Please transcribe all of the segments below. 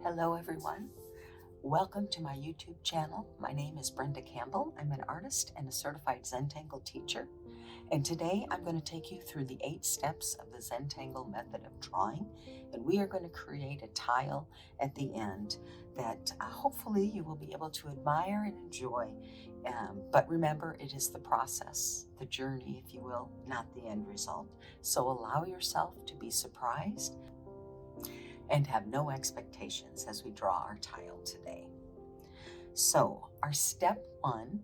Hello everyone, welcome to my YouTube channel. My name is Brenda Campbell. I'm an artist and a certified Zentangle teacher, and today I'm going to take you through the 8 steps of the Zentangle method of drawing, and we are going to create a tile at the end that hopefully you will be able to admire and enjoy. But remember, it is the process, the journey if you will, not the end result. So allow yourself to be surprised and have no expectations as we draw our tile today. So our step 1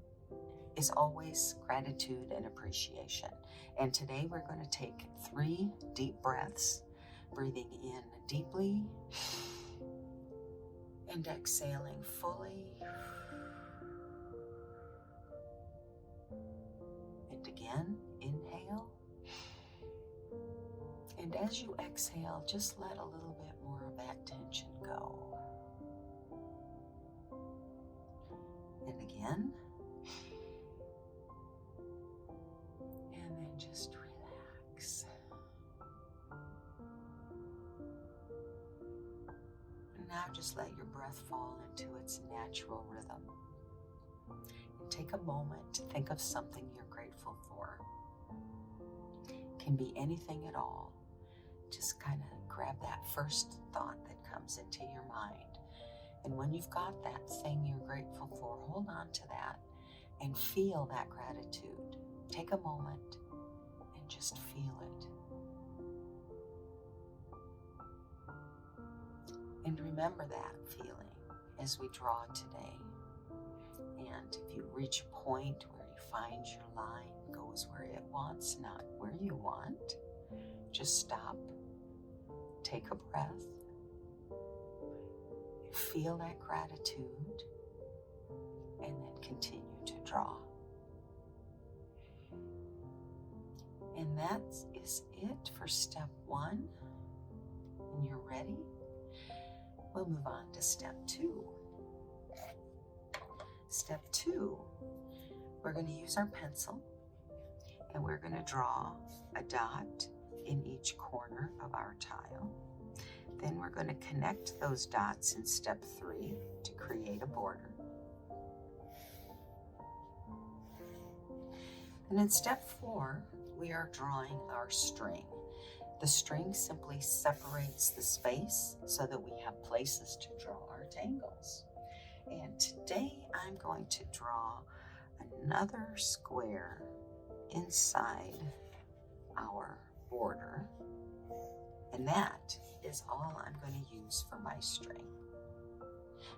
is always gratitude and appreciation. And today we're going to take 3 deep breaths, breathing in deeply and exhaling fully. And again, inhale. And as you exhale, just let a little bit more of that tension go. And again. And then just relax. And now just let your breath fall into its natural rhythm. And take a moment to think of something you're grateful for. It can be anything at all. Just kind of grab that first thought that comes into your mind. And when you've got that thing you're grateful for, hold on to that and feel that gratitude. Take a moment and just feel it. And remember that feeling as we draw today. And if you reach a point where you find your line goes where it wants, not where you want, just stop, take a breath, feel that gratitude, and then continue to draw. And that is it for step 1. When you're ready, we'll move on to step 2. Step 2, we're going to use our pencil and we're going to draw a dot in each corner of our tile. Then we're going to connect those dots in step 3 to create a border. And in step 4, we are drawing our string. The string simply separates the space so that we have places to draw our tangles. And today I'm going to draw another square inside our border. And that is all I'm going to use for my string.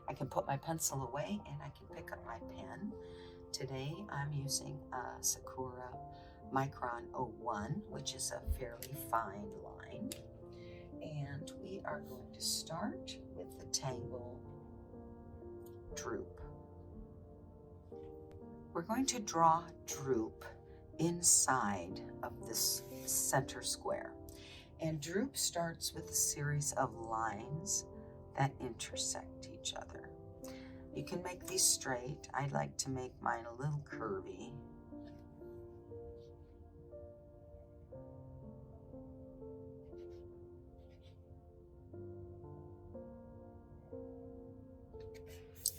I can put my pencil away and I can pick up my pen. Today I'm using a Sakura Micron 01, which is a fairly fine line. And we are going to start with the tangle droop. We're going to draw droop inside of this center square. And droop starts with a series of lines that intersect each other. You can make these straight. I like to make mine a little curvy.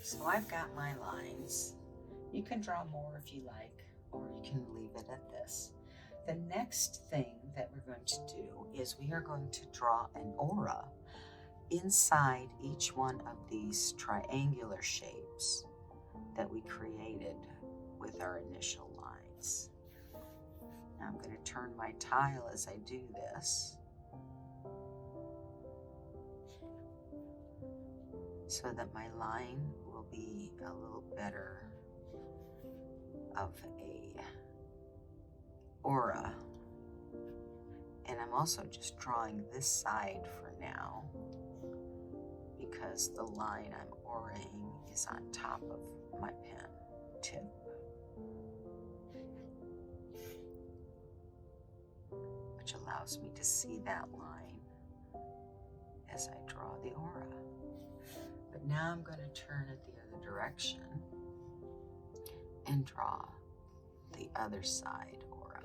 So I've got my lines. You can draw more if you like, or you can leave it at this. The next thing that we're going to do is we are going to draw an aura inside each one of these triangular shapes that we created with our initial lines. Now I'm going to turn my tile as I do this so that my line will be a little better of a aura. And I'm also just drawing this side for now because the line I'm auraing is on top of my pen tip. Which allows me to see that line as I draw the aura. But now I'm going to turn it the other direction and draw the other side aura.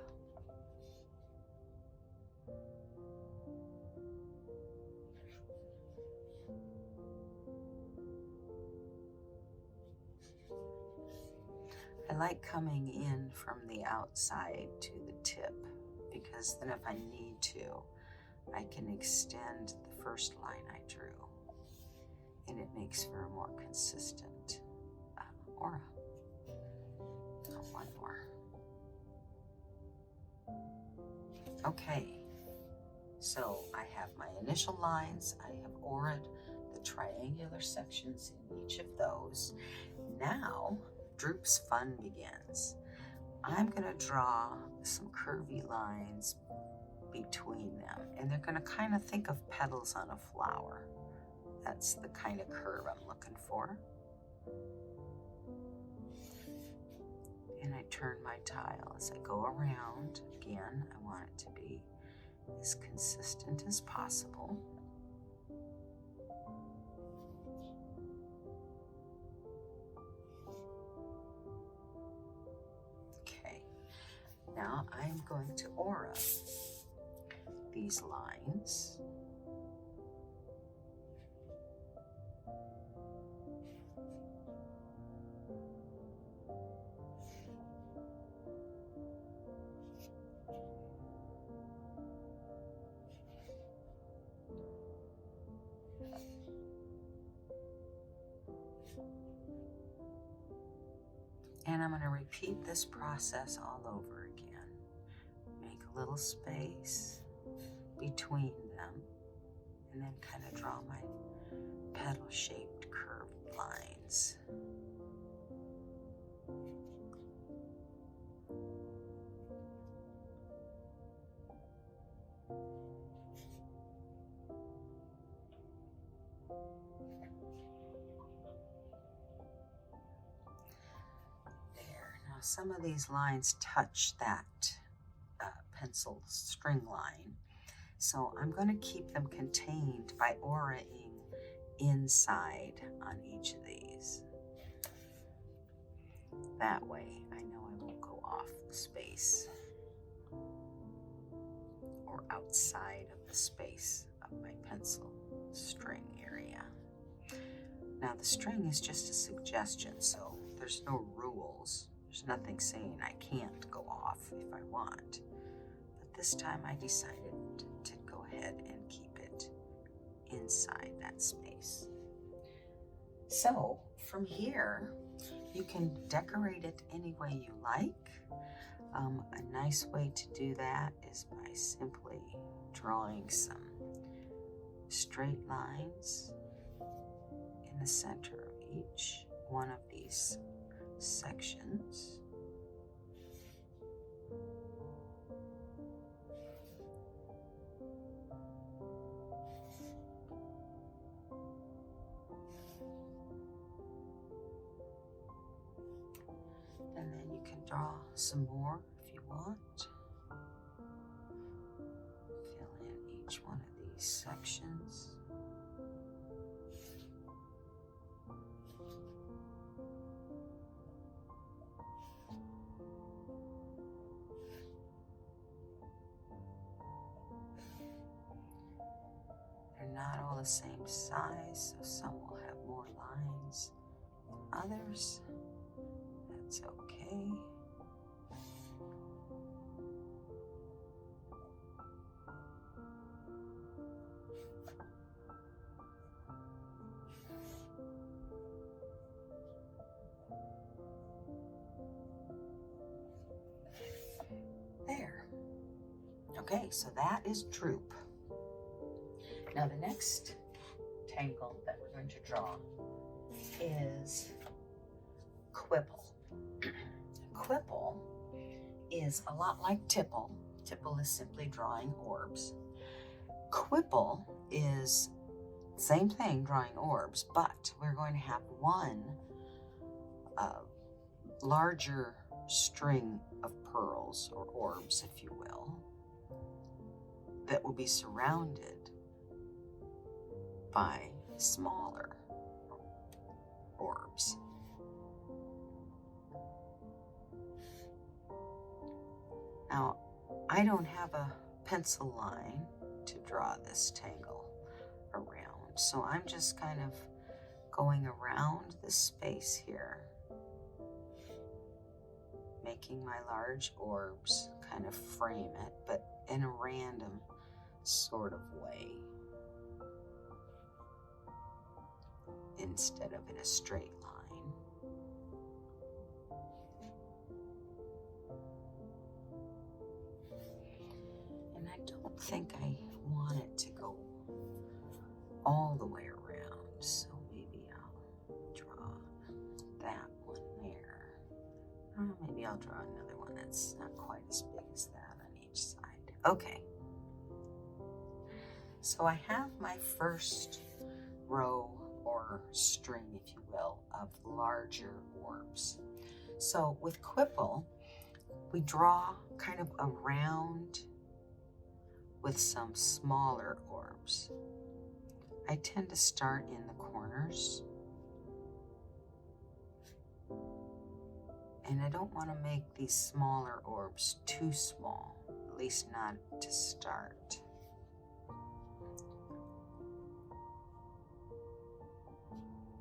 like coming in from the outside to the tip, because then if I need to, I can extend the first line I drew, and it makes for a more consistent aura. One more. Okay, so I have my initial lines, I have auraed the triangular sections in each of those. Now, Droop's fun begins. I'm going to draw some curvy lines between them, and they're going to kind of think of petals on a flower. That's the kind of curve I'm looking for. And I turn my tile as I go around. Again, I want it to be as consistent as possible. Okay, now I'm going to aura these lines. And I'm going to repeat this process all over again. Make a little space between them, and then kind of draw my petal-shaped curved lines. Some of these lines touch that pencil string line, so I'm going to keep them contained by auraing inside on each of these. That way I know I won't go off the space or outside of the space of my pencil string area. Now the string is just a suggestion, so there's no rules. There's nothing saying I can't go off if I want. But this time I decided to go ahead and keep it inside that space. So from here, you can decorate it any way you like. A nice way to do that is by simply drawing some straight lines in the center of each one of these sections. And then you can draw some more if you want. Fill in each one of these sections. They're not all the same size, so some will have more lines than others. That's okay. There. Okay, so that is Droop. Now the next tangle that we're going to draw is Quibble. Quibble is a lot like Tipple. Tipple is simply drawing orbs. Quibble is same thing, drawing orbs, but we're going to have one larger string of pearls or orbs, if you will, that will be surrounded by smaller orbs. Now, I don't have a pencil line to draw this tangle around, so I'm just kind of going around the space here making my large orbs kind of frame it, but in a random sort of way, instead of in a straight line. And I don't think I want it to go all the way around, so maybe I'll draw that one there. Maybe I'll draw another one that's not quite as big as that on each side. Okay. So I have my first row or string, if you will, of larger orbs. So with Quipple, we draw kind of a round with some smaller orbs. I tend to start in the corners, and I don't want to make these smaller orbs too small, at least not to start.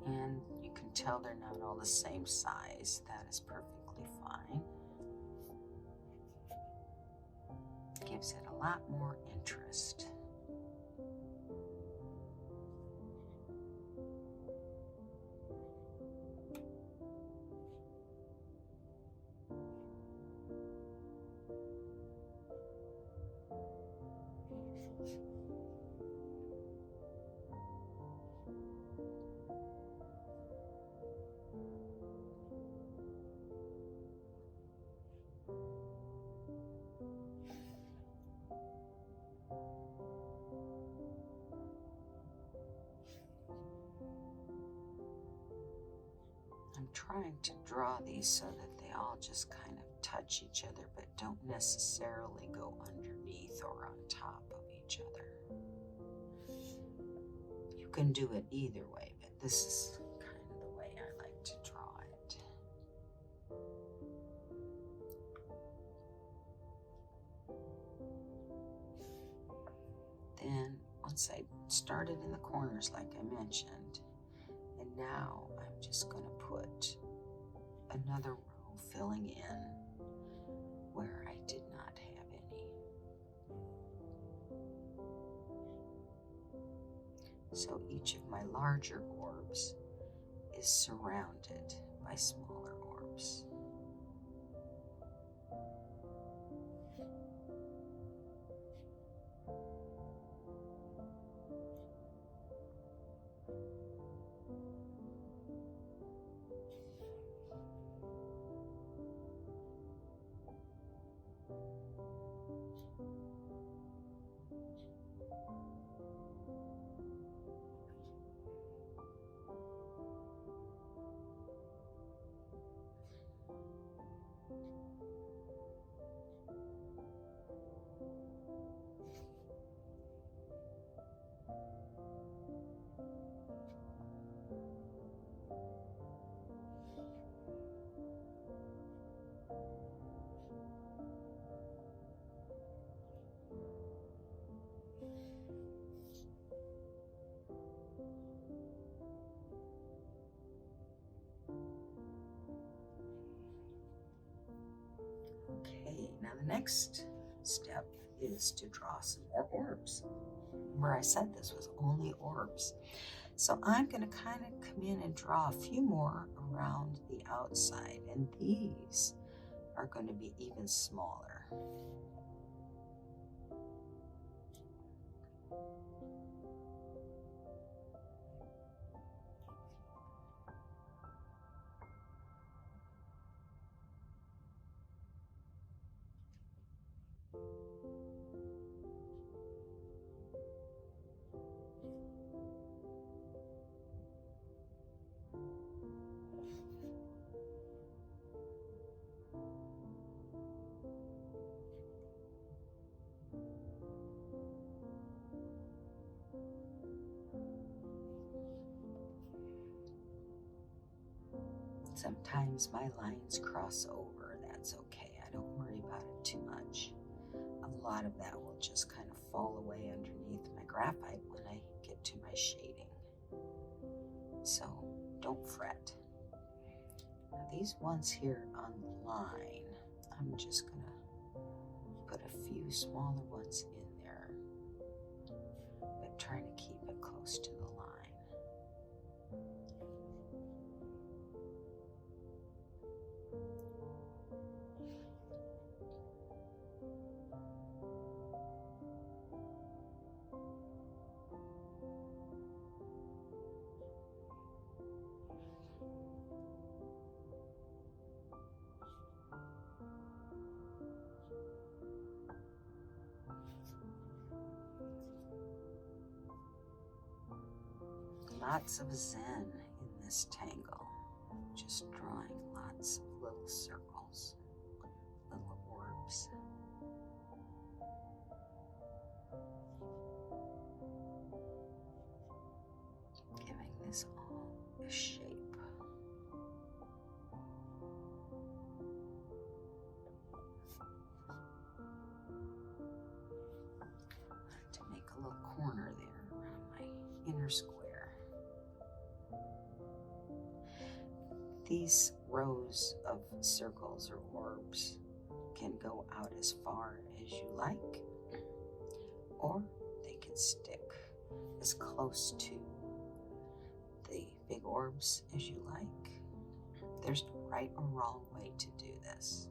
And you can tell they're not all the same size. That is perfectly fine. Gives it a lot more interest. I'm trying to draw these so that they all just kind of touch each other, but don't necessarily go underneath or on top of each other. You can do it either way, but this is kind of the way I like to draw it. Then once I started in the corners like I mentioned, and now I'm just going to put another row filling in where I did not have any. So each of my larger orbs is surrounded by smaller orbs. Okay, now the next step is to draw some more orbs. Where I said this was only orbs. So I'm going to kind of come in and draw a few more around the outside, and these are going to be even smaller. Sometimes my lines cross over. That's okay. I don't worry about it too much. A lot of that will just kind of fall away underneath my graphite when I get to my shading. So don't fret. Now these ones here on the line, I'm just going to put a few smaller ones in there, but trying to keep it close to the line. Lots of zen in this tangle, just drawing lots of little circles, little orbs. Giving this all a shape. To make a little corner there around my inner square. These rows of circles or orbs can go out as far as you like, or they can stick as close to the big orbs as you like. There's no right or wrong way to do this.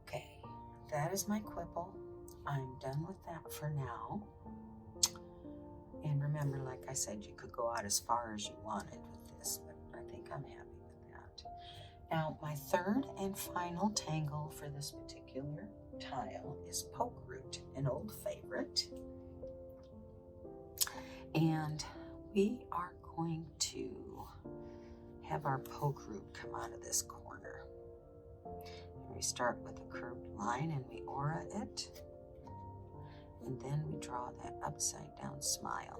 Okay, that is my quibble. I'm done with that for now. And remember, like I said, you could go out as far as you wanted with this, but I think I'm happy with that. Now, my third and final tangle for this particular tile is poke root, an old favorite. And we are going to have our poke root come out of this corner. And we start with a curved line and we aura it. And then we draw that upside down smile.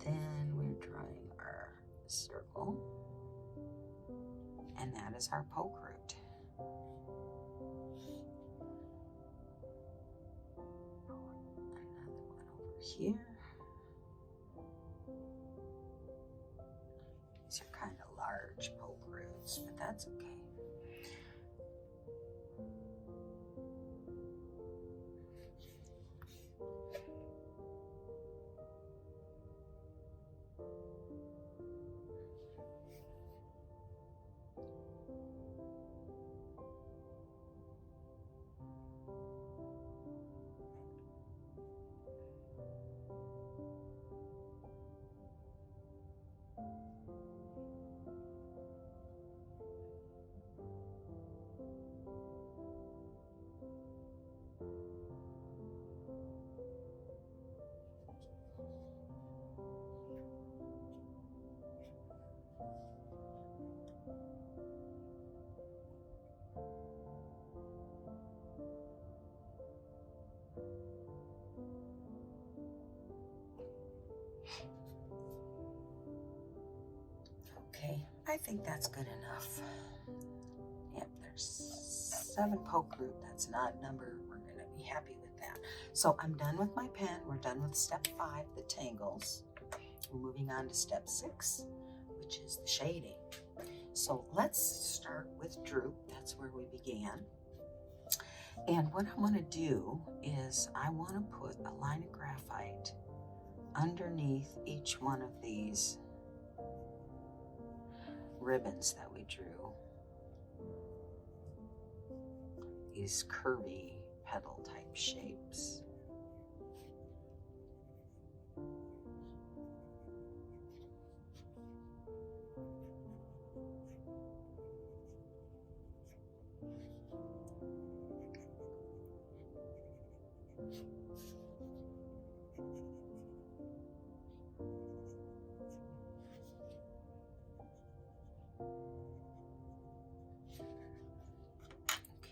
Then we're drawing our circle. And that is our poke root. Another one over here. These are kind of large poke roots, but that's okay. Okay, I think that's good enough. Yep, there's 7 poke root. That's an odd number. We're going to be happy with that. So I'm done with my pen. We're done with step 5, the tangles. We're moving on to step 6, which is the shading. So let's start with droop. That's where we began. And what I want to do is I want to put a line of graphite underneath each one of these ribbons that we drew. These curvy petal type shapes.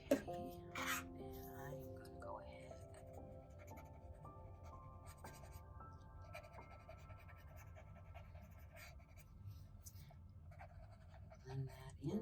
Okay, and I'm going to go ahead blend that in.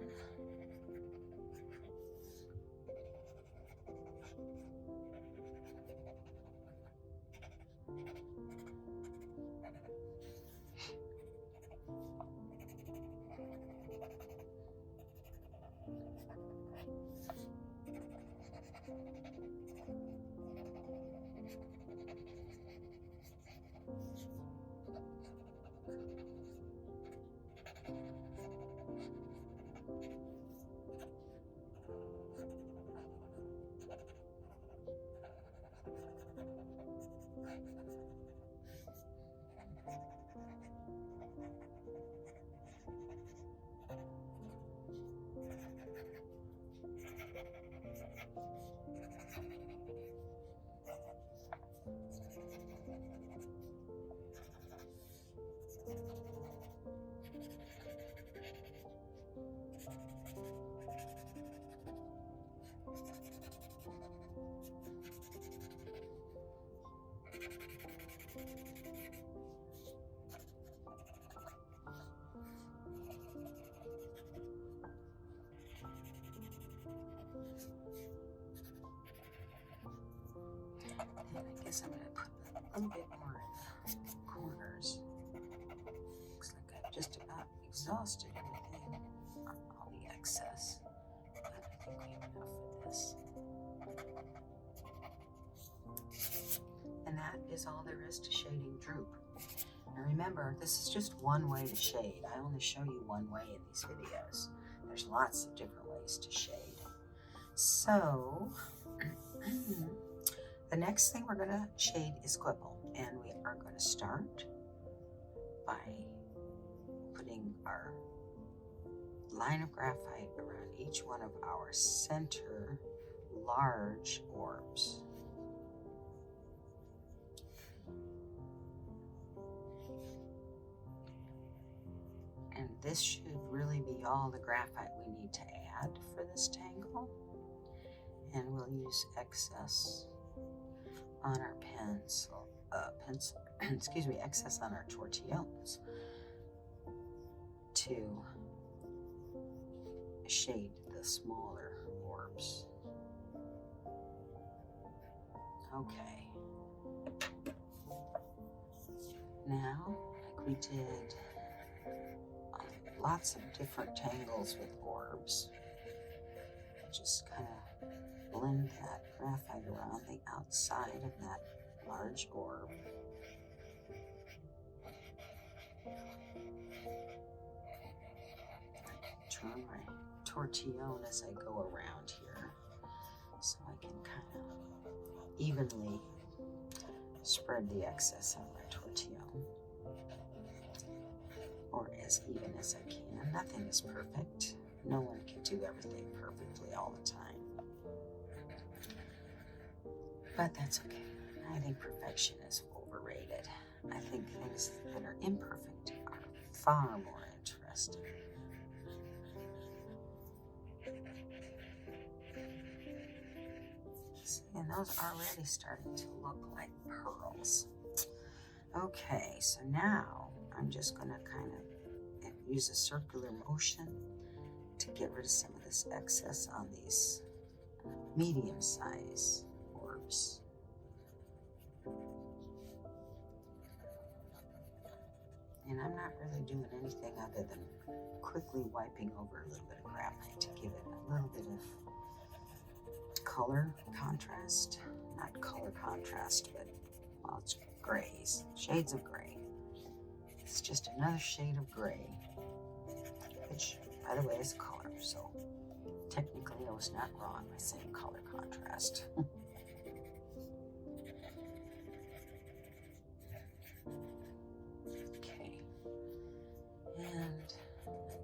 And I guess I'm going to put a little bit more in the corners. Looks like I've just about exhausted everything, all the excess. But I think we have enough for this. And that is all there is to shading droop. Now remember, this is just one way to shade. I only show you one way in these videos. There's lots of different ways to shade. So, the next thing we're going to shade is Quibble. And we are going to start by putting our line of graphite around each one of our center large orbs. And this should really be all the graphite we need to add for this tangle. And we'll use excess on our pencil, excuse me, excess on our tortillones to shade the smaller orbs. Okay. Now, like we did lots of different tangles with orbs, just kind of blend that graphite around the outside of that large orb. Turn my tortillon as I go around here so I can kind of evenly spread the excess on my tortillon, or as even as I can. Nothing is perfect. No one can do everything perfectly all the time. But that's okay. I think perfection is overrated. I think things that are imperfect are far more interesting. See, and those are already starting to look like pearls. Okay, so now I'm just going to kind of use a circular motion to get rid of some of this excess on these medium size orbs. And I'm not really doing anything other than quickly wiping over a little bit of graphite to give it a little bit of color contrast. Not color contrast, but, well, it's grays, shades of gray. It's just another shade of gray, which, by the way, is color, so technically I was not wrong by saying color contrast. Okay, and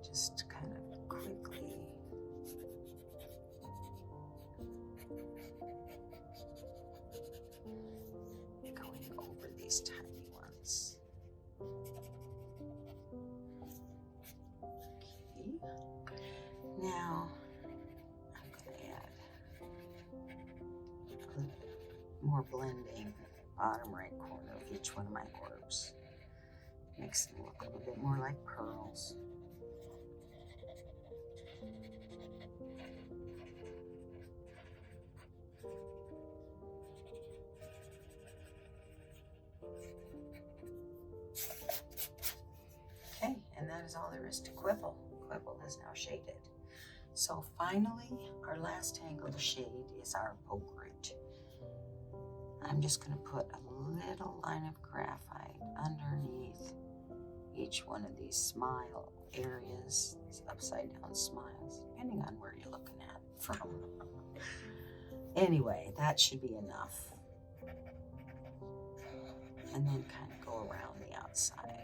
just kind of quickly going over these tiny ones. Okay, now I'm going to add a little bit more blending bottom right corner of each one of my orbs. Makes them look a little bit more like pearls. Okay, and that is all there is to Quibble. Quibble is now shaded. So finally, our last tangle to shade is our poke root. I'm just going to put a little line of graphite underneath each one of these smile areas, these upside down smiles, depending on where you're looking at from. Anyway, that should be enough. And then kind of go around the outside.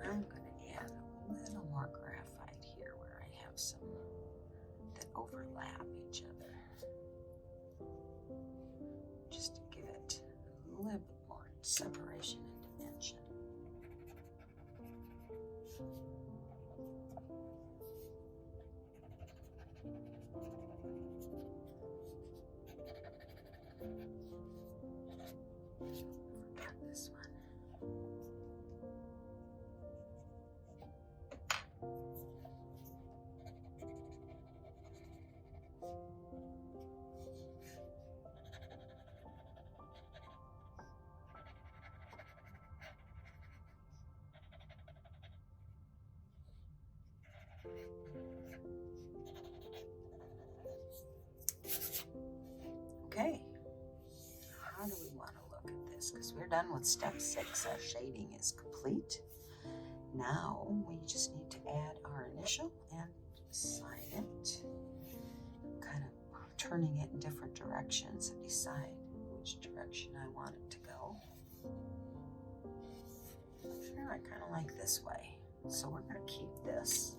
I'm going to add a little more graphite here where I have some that overlap each other, just to give it a little bit more separation and dimension. Forgot this one. Okay, how do we want to look at this? Because we're done with step 6. Our shading is complete. Now we just need to add our initial and sign it. Kind of turning it in different directions and decide which direction I want it to go. I kind of like this way. So we're going to keep this.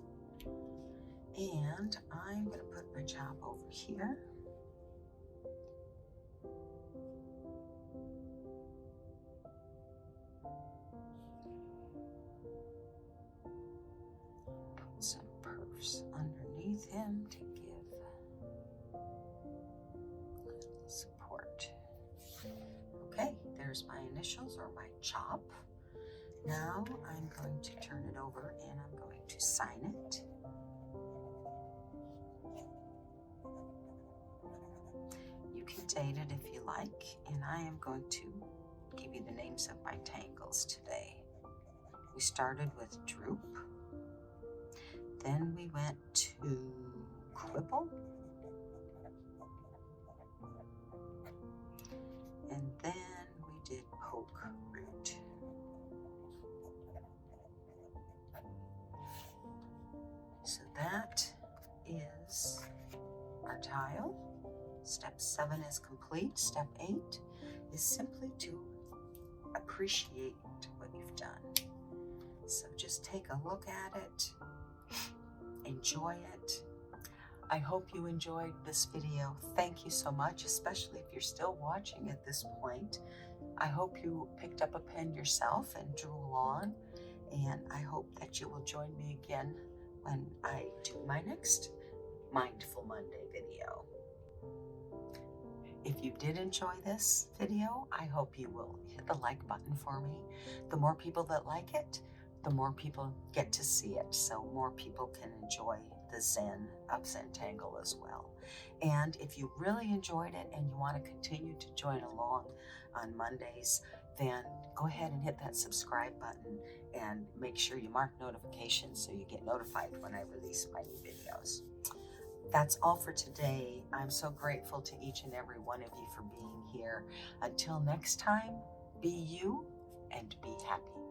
And I'm going to put my job over here. Put some perfs underneath him to give a little support. Okay, there's my initials or my chop. Now I'm going to turn it over and I'm going to sign it. You can date it if you like, and I am going to give you the names of my tangles today. We started with Droop, then we went to Quibble, and then we did Poke Root. that is our tile. Step 7 is complete. Step 8 is simply to appreciate what you've done. So just take a look at it, enjoy it. I hope you enjoyed this video. Thank you so much, especially if you're still watching at this point. I hope you picked up a pen yourself and drew along, and I hope that you will join me again when I do my next Mindful Monday video. If you did enjoy this video, I hope you will hit the like button for me. The more people that like it, the more people get to see it, so more people can enjoy the Zen of Zentangle as well. And if you really enjoyed it and you want to continue to join along on Mondays, then go ahead and hit that subscribe button and make sure you mark notifications so you get notified when I release my new videos. That's all for today. I'm so grateful to each and every one of you for being here. Until next time, be you and be happy.